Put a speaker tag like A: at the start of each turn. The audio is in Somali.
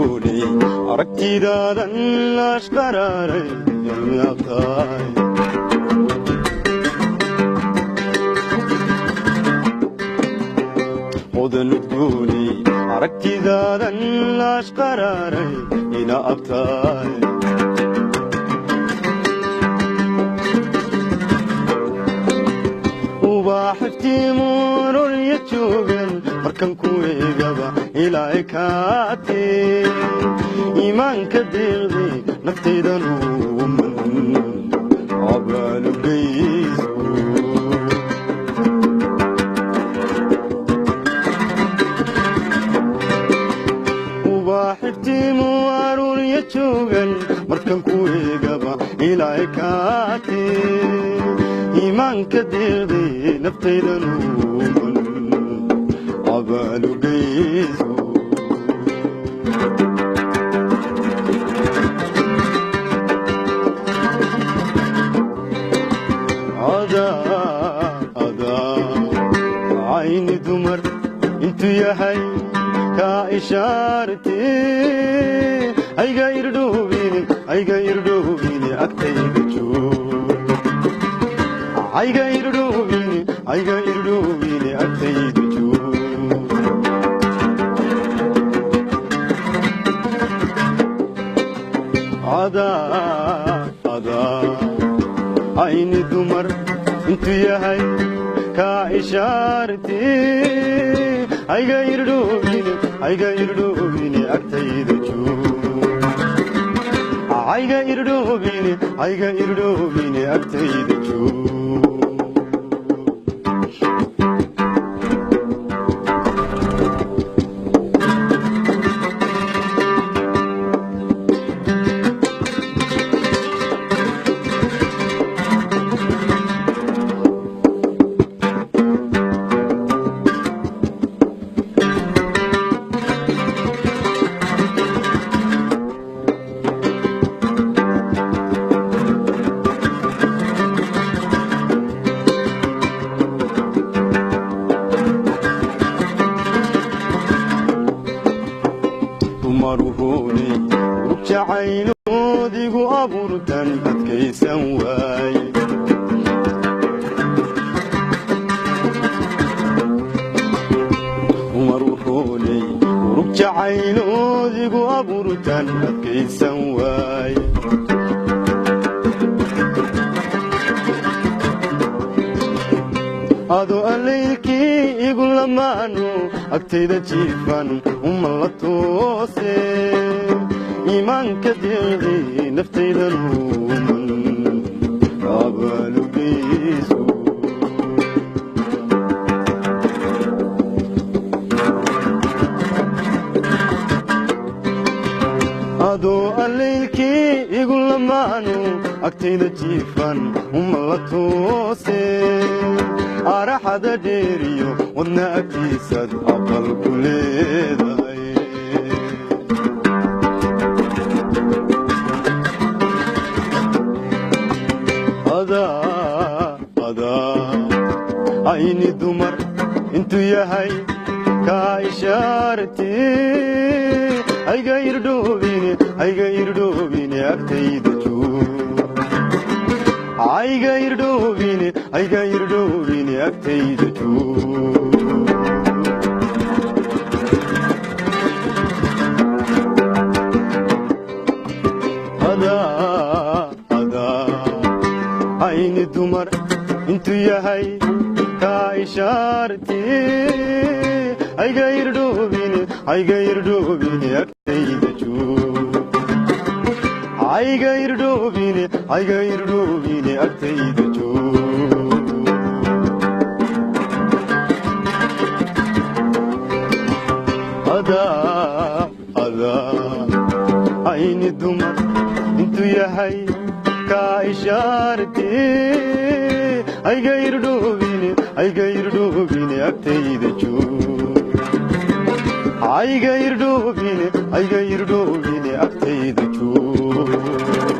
A: udgoonay aragtidaadan ashqaraaray yaqaay mudan udgoonay aragtidaadan ashqaraaray ina abtaay وباحفتيمون اليتوبن مركن كويغبا إلى إكاتي إيمان كديغي نفتيدن ومن عبال بيزو وباحفتيمون اليتوبن مركن كويغبا إلى إكاتي إيمان كديغي نفتيدن ومن عبال بيزو عدا عين دمر انتو يا هاي كإشارتي أي غير دوبيني أكتيب جور أي غير دوبيني أكتيب جور عدا عين دمر انتو يا هاي كإشارتي أي غير دوبيني أكتيب جور أي غير دوبيني أكتيب جور maruhuni jacayloodigu abuurtan adkaysan waay maruhuni jacayloodigu abuurtan adkaysan waay ado alleykii igu lamaano agtayda jiifan uma la toose iimaanka deeqi naftaydan uuman abaalugeyso ado alleykii igu lamaano agtayda jiifan uma la toose araxada dheeriyo wadna agtiisad aqal ku leedahay ayni dumar intuu yahay ka ishaarti ayga irdhoobine agtayda joog ayga irdhoobine agtayda joog ayni dumar intuu yahay ka ishaarti ayga irdhoobine agtayda joog ayga irdhoobine agtayda joog ayni dumar intuu yahay ka ishaarti ayga irdhoobine agtayda joog ayga irdhoobine agtayda joog